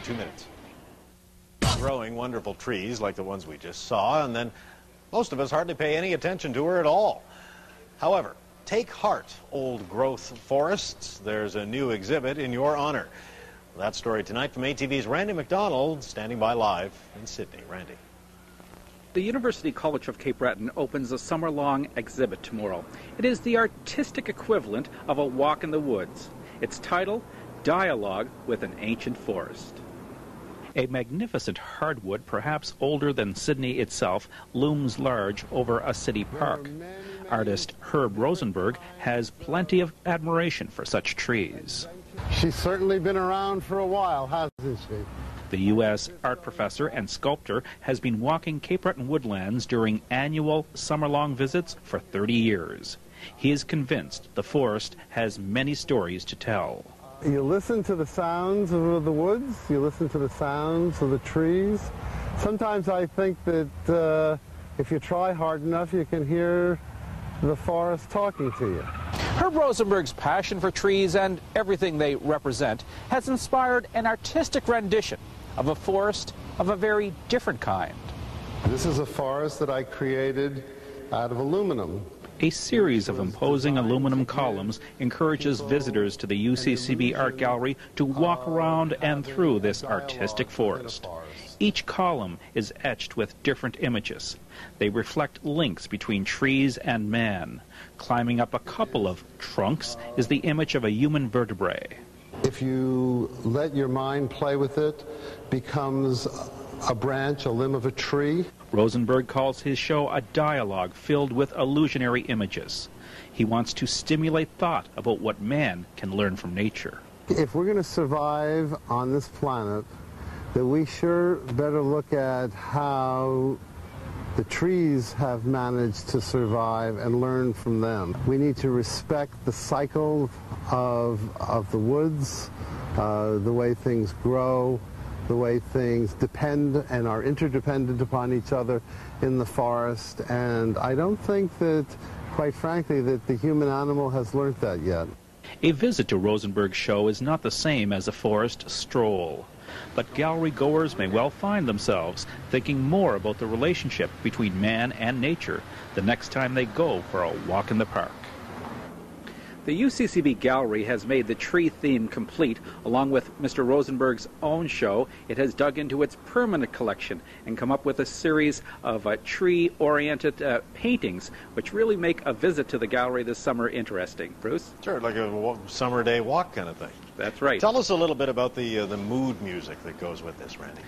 2 minutes. Growing wonderful trees like the ones we just saw, and then most of us hardly pay any attention to her at all. However, take heart, old growth forests. There's a new exhibit in your honor. That story tonight from ATV's Randy McDonald, standing by live in Sydney. Randy. The University College of Cape Breton opens a summer-long exhibit tomorrow. It is the artistic equivalent of a walk in the woods. Its title, Dialogue with an Ancient Forest. A magnificent hardwood, perhaps older than Sydney itself, looms large over a city park. Artist Herb Rosenberg has plenty of admiration for such trees. She's certainly been around for a while, hasn't she? The U.S. art professor and sculptor has been walking Cape Breton woodlands during annual summer-long visits for 30 years. He is convinced the forest has many stories to tell. You listen to the sounds of the woods, you listen to the sounds of the trees. Sometimes I think that if you try hard enough, you can hear the forest talking to you. Herb Rosenberg's passion for trees and everything they represent has inspired an artistic rendition of a forest of a very different kind. This is a forest that I created out of aluminum. A series of imposing aluminum columns encourages visitors to the UCCB Art Gallery to walk around and through this artistic forest. Each column is etched with different images. They reflect links between trees and man. Climbing up a couple of trunks is the image of a human vertebrae. If you let your mind play with it, becomes a branch, a limb of a tree. Rosenberg calls his show a dialogue filled with illusionary images. He wants to stimulate thought about what man can learn from nature. If we're going to survive on this planet, then we sure better look at how the trees have managed to survive and learn from them. We need to respect the cycle of the woods, the way things grow, the way things depend and are interdependent upon each other in the forest. And I don't think that, quite frankly, that the human animal has learned that yet. A visit to Rosenberg's show is not the same as a forest stroll. But gallery goers may well find themselves thinking more about the relationship between man and nature the next time they go for a walk in the park. The UCCB Gallery has made the tree theme complete. Along with Mr. Rosenberg's own show, it has dug into its permanent collection and come up with a series of tree-oriented paintings, which really make a visit to the gallery this summer interesting. Bruce? Sure, like a summer day walk kind of thing. That's right. Tell us a little bit about the mood music that goes with this, Randy.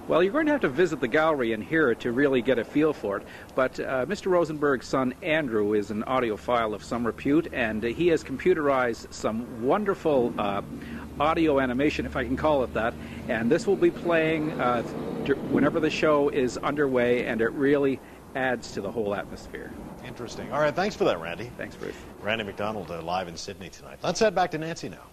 Well, you're going to have to visit the gallery and hear it to really get a feel for it. But Mr. Rosenberg's son, Andrew, is an audiophile of some repute, and he has computerized some wonderful audio animation, if I can call it that. And this will be playing whenever the show is underway, and it really adds to the whole atmosphere. Interesting. All right, thanks for that, Randy. Thanks, Bruce. Randy McDonald live in Sydney tonight. Let's head back to Nancy now.